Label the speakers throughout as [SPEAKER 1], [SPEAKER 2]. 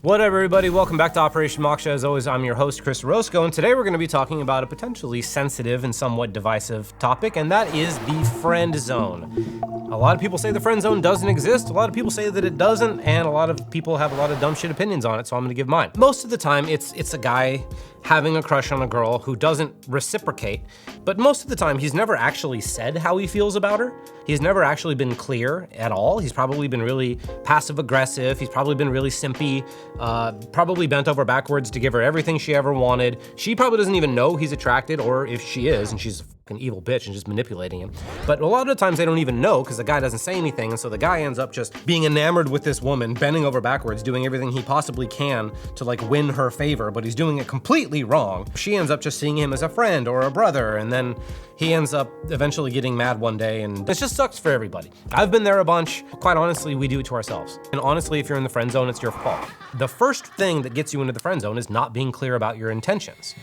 [SPEAKER 1] What up, everybody? Welcome back to Operation Moksha. As always, I'm your host, Chris Roscoe, and today we're going to be talking about a potentially sensitive and somewhat divisive topic, and that is the friend zone. A lot of people say the friend zone doesn't exist, a lot of people say that it doesn't, and a lot of people have a lot of dumb shit opinions on it, so I'm going to give mine. Most of the time, it's a guy having a crush on a girl who doesn't reciprocate, but most of the time, he's never actually said how he feels about her. He's never actually been clear at all. He's probably been really passive-aggressive. He's probably been really simpy, probably bent over backwards to give her everything she ever wanted. She probably doesn't even know he's attracted, or if she is, and she's an evil bitch and just manipulating him. But a lot of the times they don't even know because the guy doesn't say anything, and so the guy ends up just being enamored with this woman, bending over backwards, doing everything he possibly can to like win her favor, but he's doing it completely wrong. She ends up just seeing him as a friend or a brother, and then he ends up eventually getting mad one day, and it just sucks for everybody. I've been there a bunch. Quite honestly, we do it to ourselves. And honestly, if you're in the friend zone, it's your fault. The first thing that gets you into the friend zone is not being clear about your intentions.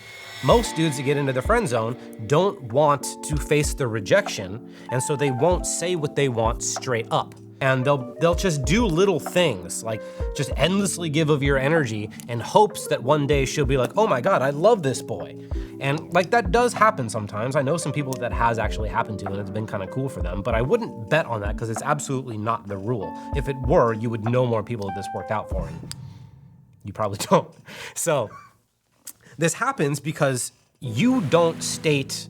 [SPEAKER 1] Most dudes that get into the friend zone don't want to face the rejection, and so they won't say what they want straight up. And they'll just do little things, like just endlessly give of your energy in hopes that one day she'll be like, oh my God, I love this boy. And like that does happen sometimes. I know some people that has actually happened to, and it's been kind of cool for them, but I wouldn't bet on that because it's absolutely not the rule. If it were, you would know more people that this worked out for, and you probably don't. So this happens because you don't state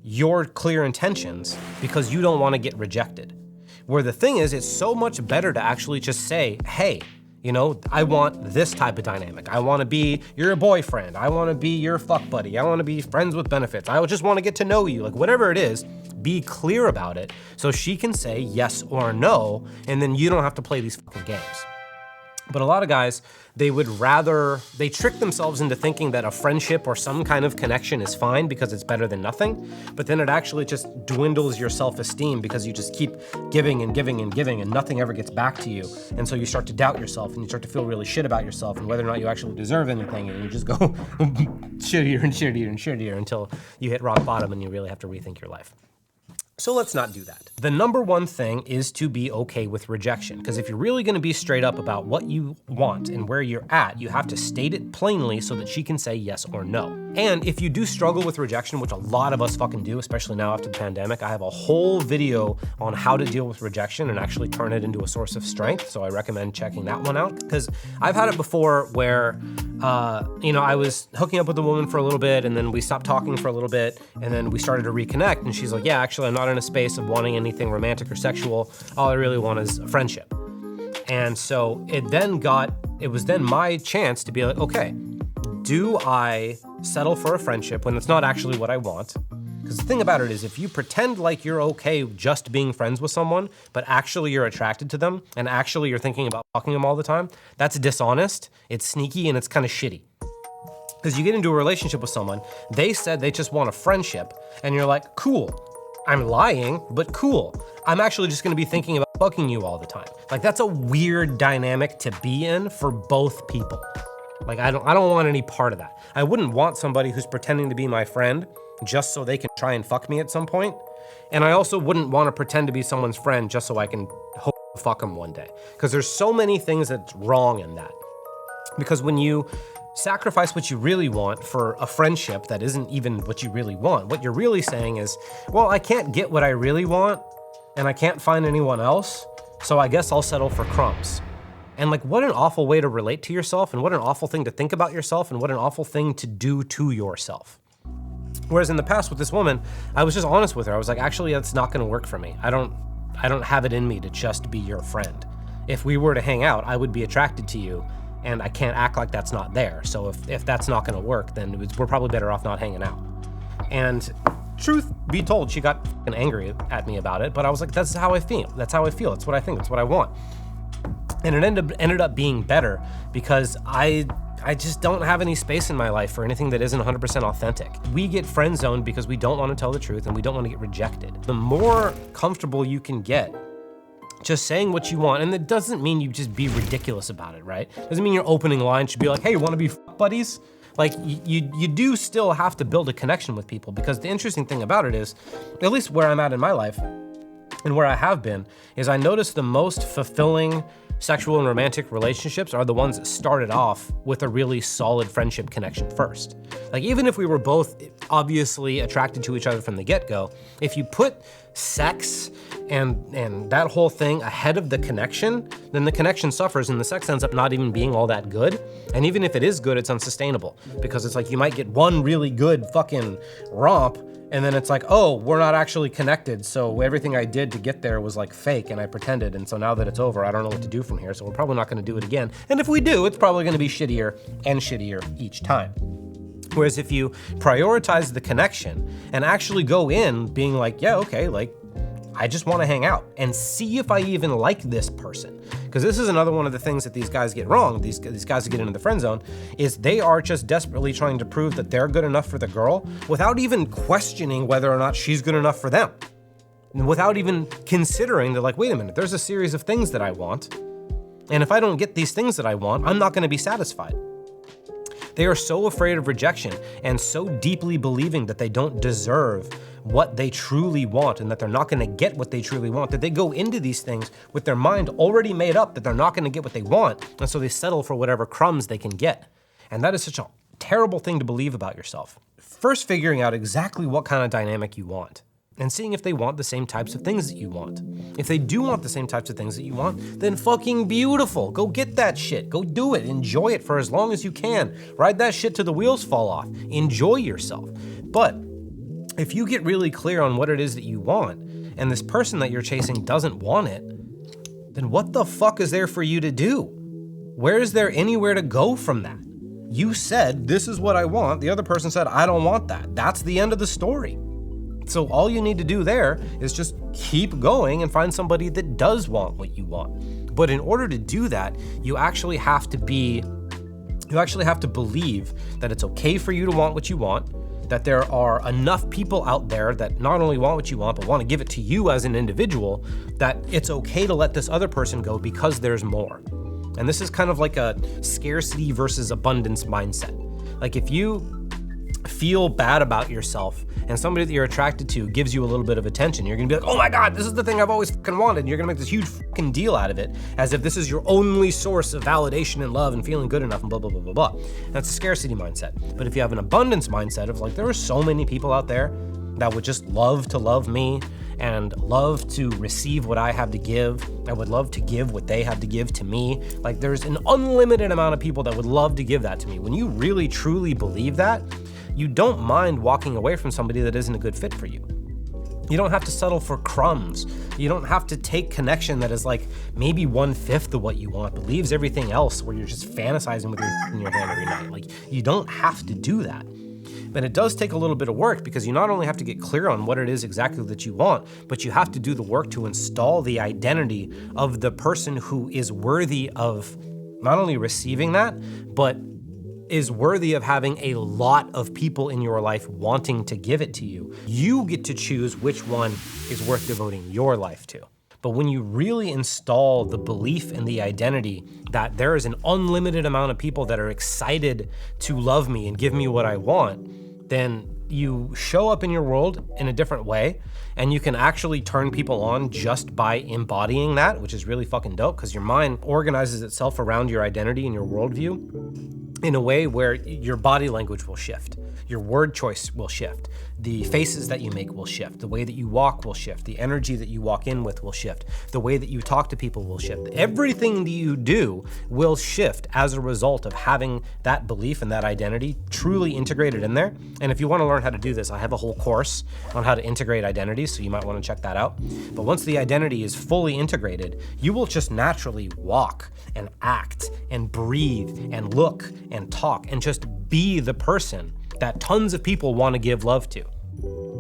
[SPEAKER 1] your clear intentions because you don't want to get rejected. Where the thing is, it's so much better to actually just say, hey, you know, I want this type of dynamic. I want to be your boyfriend. I want to be your fuck buddy. I want to be friends with benefits. I just want to get to know you. Like whatever it is, be clear about it so she can say yes or no, and then you don't have to play these fucking games. But a lot of guys, they trick themselves into thinking that a friendship or some kind of connection is fine because it's better than nothing, but then it actually just dwindles your self-esteem because you just keep giving and giving and giving and nothing ever gets back to you. And so you start to doubt yourself and you start to feel really shit about yourself and whether or not you actually deserve anything, and you just go shittier and shittier and shittier until you hit rock bottom and you really have to rethink your life. So let's not do that. The number one thing is to be okay with rejection, because if you're really gonna be straight up about what you want and where you're at, you have to state it plainly so that she can say yes or no. And if you do struggle with rejection, which a lot of us fucking do, especially now after the pandemic, I have a whole video on how to deal with rejection and actually turn it into a source of strength, so I recommend checking that one out, because I've had it before where I was hooking up with a woman for a little bit, and then we stopped talking for a little bit, and then we started to reconnect, and she's like, yeah, actually, I'm not in a space of wanting anything romantic or sexual. All I really want is a friendship. And so it was then my chance to be like, okay, do I settle for a friendship when it's not actually what I want? Because the thing about it is, if you pretend like you're okay just being friends with someone, but actually you're attracted to them, and actually you're thinking about fucking them all the time, that's dishonest, it's sneaky, and it's kind of shitty. Because you get into a relationship with someone, they said they just want a friendship, and you're like, cool, I'm lying, but cool. I'm actually just gonna be thinking about fucking you all the time. Like that's a weird dynamic to be in for both people. Like I don't want any part of that. I wouldn't want somebody who's pretending to be my friend just so they can try and fuck me at some point. And I also wouldn't want to pretend to be someone's friend just so I can hope to fuck them one day. Because there's so many things that's wrong in that. Because when you sacrifice what you really want for a friendship that isn't even what you really want, what you're really saying is, well, I can't get what I really want and I can't find anyone else, so I guess I'll settle for crumbs. And like, what an awful way to relate to yourself, and what an awful thing to think about yourself, and what an awful thing to do to yourself. Whereas in the past with this woman, I was just honest with her. I was like, actually, that's not gonna work for me. I don't have it in me to just be your friend. If we were to hang out, I would be attracted to you, and I can't act like that's not there. So if that's not gonna work, then we're probably better off not hanging out. And truth be told, she got fucking angry at me about it, but I was like, that's how I feel. That's how I feel. That's what I think. That's what I want. And it ended up being better because I just don't have any space in my life for anything that isn't 100% authentic. We get friend zoned because we don't want to tell the truth and we don't want to get rejected. The more comfortable you can get just saying what you want, and it doesn't mean you just be ridiculous about it, right? Doesn't mean your opening line should be like, hey, you want to be buddies? Like you do still have to build a connection with people, because the interesting thing about it is, at least where I'm at in my life and where I have been, is I notice the most fulfilling sexual and romantic relationships are the ones that started off with a really solid friendship connection first. Like, even if we were both obviously attracted to each other from the get-go, if you put sex and that whole thing ahead of the connection, then the connection suffers and the sex ends up not even being all that good. And even if it is good, it's unsustainable, because it's like you might get one really good fucking romp, and then it's like, oh, we're not actually connected, so everything I did to get there was like fake and I pretended, and so now that it's over, I don't know what to do from here, so we're probably not gonna do it again. And if we do, it's probably gonna be shittier and shittier each time. Whereas if you prioritize the connection and actually go in being like, yeah, okay, like, I just wanna hang out and see if I even like this person. Because this is another one of the things that these guys get wrong, these guys that get into the friend zone, is they are just desperately trying to prove that they're good enough for the girl without even questioning whether or not she's good enough for them. And without even considering, they're like, wait a minute, there's a series of things that I want, and if I don't get these things that I want, I'm not gonna be satisfied. They are so afraid of rejection and so deeply believing that they don't deserve what they truly want and that they're not gonna get what they truly want, that they go into these things with their mind already made up that they're not gonna get what they want, and so they settle for whatever crumbs they can get. And that is such a terrible thing to believe about yourself. First, figuring out exactly what kind of dynamic you want and seeing if they want the same types of things that you want. If they do want the same types of things that you want, then fucking beautiful. Go get that shit. Go do it. Enjoy it for as long as you can. Ride that shit till the wheels fall off. Enjoy yourself. But if you get really clear on what it is that you want, and this person that you're chasing doesn't want it, then what the fuck is there for you to do? Where is there anywhere to go from that? You said, this is what I want. The other person said, I don't want that. That's the end of the story. So all you need to do there is just keep going and find somebody that does want what you want. But in order to do that, you actually have to believe that it's okay for you to want what you want, that there are enough people out there that not only want what you want, but want to give it to you as an individual, that it's okay to let this other person go because there's more. And this is kind of like a scarcity versus abundance mindset. Like, if you feel bad about yourself and somebody that you're attracted to gives you a little bit of attention, you're gonna be like, oh my God, this is the thing I've always fucking wanted. And you're gonna make this huge fucking deal out of it as if this is your only source of validation and love and feeling good enough and blah, blah, blah, blah, blah. That's a scarcity mindset. But if you have an abundance mindset of like, there are so many people out there that would just love to love me and love to receive what I have to give. I would love to give what they have to give to me. Like, there's an unlimited amount of people that would love to give that to me. When you really, truly believe that, you don't mind walking away from somebody that isn't a good fit for you. You don't have to settle for crumbs. You don't have to take connection that is like maybe 1/5 of what you want, but leaves everything else where you're just fantasizing with your in your hand every night. Like, you don't have to do that. But it does take a little bit of work, because you not only have to get clear on what it is exactly that you want, but you have to do the work to install the identity of the person who is worthy of not only receiving that, but is worthy of having a lot of people in your life wanting to give it to you. You get to choose which one is worth devoting your life to. But when you really install the belief and the identity that there is an unlimited amount of people that are excited to love me and give me what I want, then you show up in your world in a different way, and you can actually turn people on just by embodying that, which is really fucking dope, because your mind organizes itself around your identity and your worldview in a way where your body language will shift, your word choice will shift, the faces that you make will shift, the way that you walk will shift, the energy that you walk in with will shift, the way that you talk to people will shift. Everything that you do will shift as a result of having that belief and that identity truly integrated in there. And if you want to learn how to do this, I have a whole course on how to integrate identities, so you might want to check that out. But once the identity is fully integrated, you will just naturally walk and act and breathe and look and talk and just be the person that tons of people want to give love to.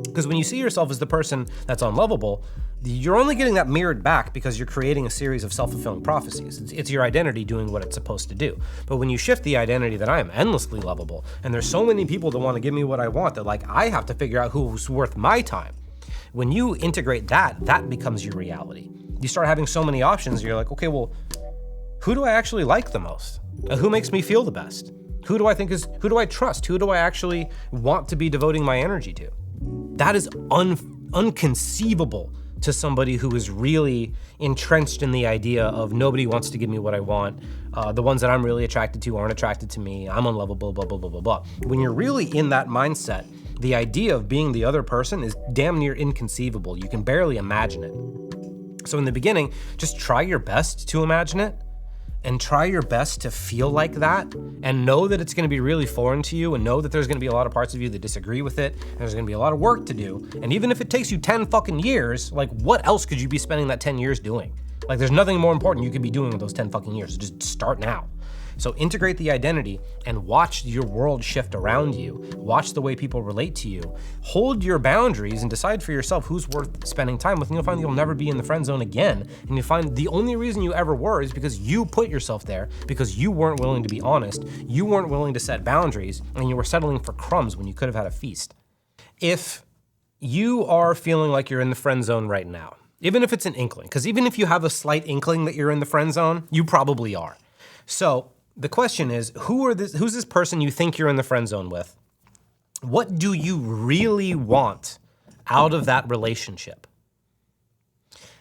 [SPEAKER 1] Because when you see yourself as the person that's unlovable, you're only getting that mirrored back because you're creating a series of self-fulfilling prophecies. It's your identity doing what it's supposed to do. But when you shift the identity that I am endlessly lovable, and there's so many people that want to give me what I want, that like I have to figure out who's worth my time. When you integrate that, that becomes your reality. You start having so many options, you're like, okay, well, who do I actually like the most? Who makes me feel the best? Who do I trust? Who do I actually want to be devoting my energy to? That is unconceivable to somebody who is really entrenched in the idea of nobody wants to give me what I want. The ones that I'm really attracted to aren't attracted to me. I'm unlovable, blah, blah, blah, blah, blah. When you're really in that mindset, the idea of being the other person is damn near inconceivable. You can barely imagine it. So in the beginning, just try your best to imagine it and try your best to feel like that and know that it's gonna be really foreign to you and know that there's gonna be a lot of parts of you that disagree with it. And there's gonna be a lot of work to do. And even if it takes you 10 fucking years, like what else could you be spending that 10 years doing? Like there's nothing more important you could be doing with those 10 fucking years. So just start now. So integrate the identity and watch your world shift around you. Watch the way people relate to you. Hold your boundaries and decide for yourself who's worth spending time with. And you'll find that you'll never be in the friend zone again. And you'll find the only reason you ever were is because you put yourself there, because you weren't willing to be honest. You weren't willing to set boundaries, and you were settling for crumbs when you could have had a feast. If you are feeling like you're in the friend zone right now, even if it's an inkling, because even if you have a slight inkling that you're in the friend zone, you probably are. So the question is, who's this person you think you're in the friend zone with? What do you really want out of that relationship?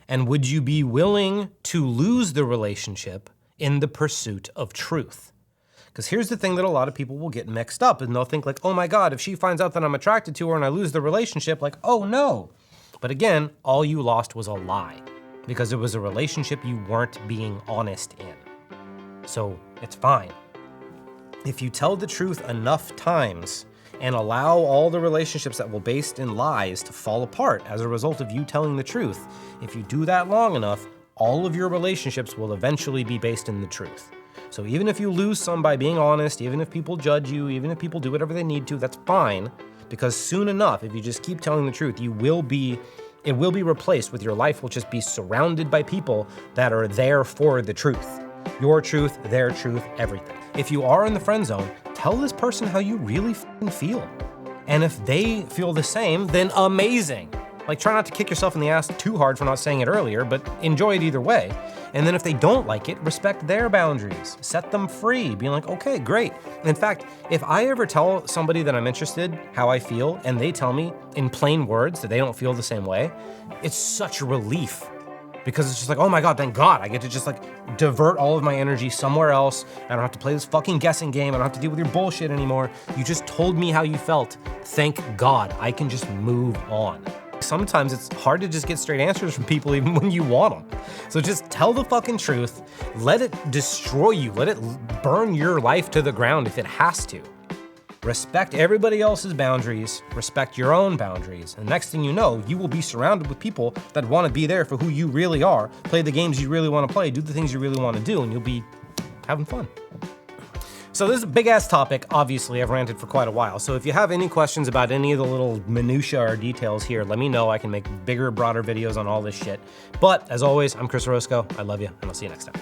[SPEAKER 1] And would you be willing to lose the relationship in the pursuit of truth? Because here's the thing that a lot of people will get mixed up, and they'll think like, oh my God, if she finds out that I'm attracted to her and I lose the relationship, like, oh no. But again, all you lost was a lie, because it was a relationship you weren't being honest in. So it's fine. If you tell the truth enough times and allow all the relationships that were based in lies to fall apart as a result of you telling the truth, if you do that long enough, all of your relationships will eventually be based in the truth. So even if you lose some by being honest, even if people judge you, even if people do whatever they need to, that's fine, because soon enough, if you just keep telling the truth, it will be replaced with your life will just be surrounded by people that are there for the truth. Your truth, their truth, everything. If you are in the friend zone, tell this person how you really feel. And if they feel the same, then amazing. Like, try not to kick yourself in the ass too hard for not saying it earlier, but enjoy it either way. And then if they don't like it, respect their boundaries. Set them free. Being like, okay, great. In fact, if I ever tell somebody that I'm interested how I feel, and they tell me in plain words that they don't feel the same way, it's such a relief. Because it's just like, oh my God, thank God, I get to just like divert all of my energy somewhere else. I don't have to play this fucking guessing game. I don't have to deal with your bullshit anymore. You just told me how you felt. Thank God, I can just move on. Sometimes it's hard to just get straight answers from people even when you want them. So just tell the fucking truth. Let it destroy you. Let it burn your life to the ground if it has to. Respect everybody else's boundaries, respect your own boundaries. And next thing you know, you will be surrounded with people that want to be there for who you really are, play the games you really want to play, do the things you really want to do, and you'll be having fun. So this is a big ass topic. Obviously, I've ranted for quite a while. So if you have any questions about any of the little minutia or details here, let me know. I can make bigger, broader videos on all this shit. But as always, I'm Chris Orozco. I love you, and I'll see you next time.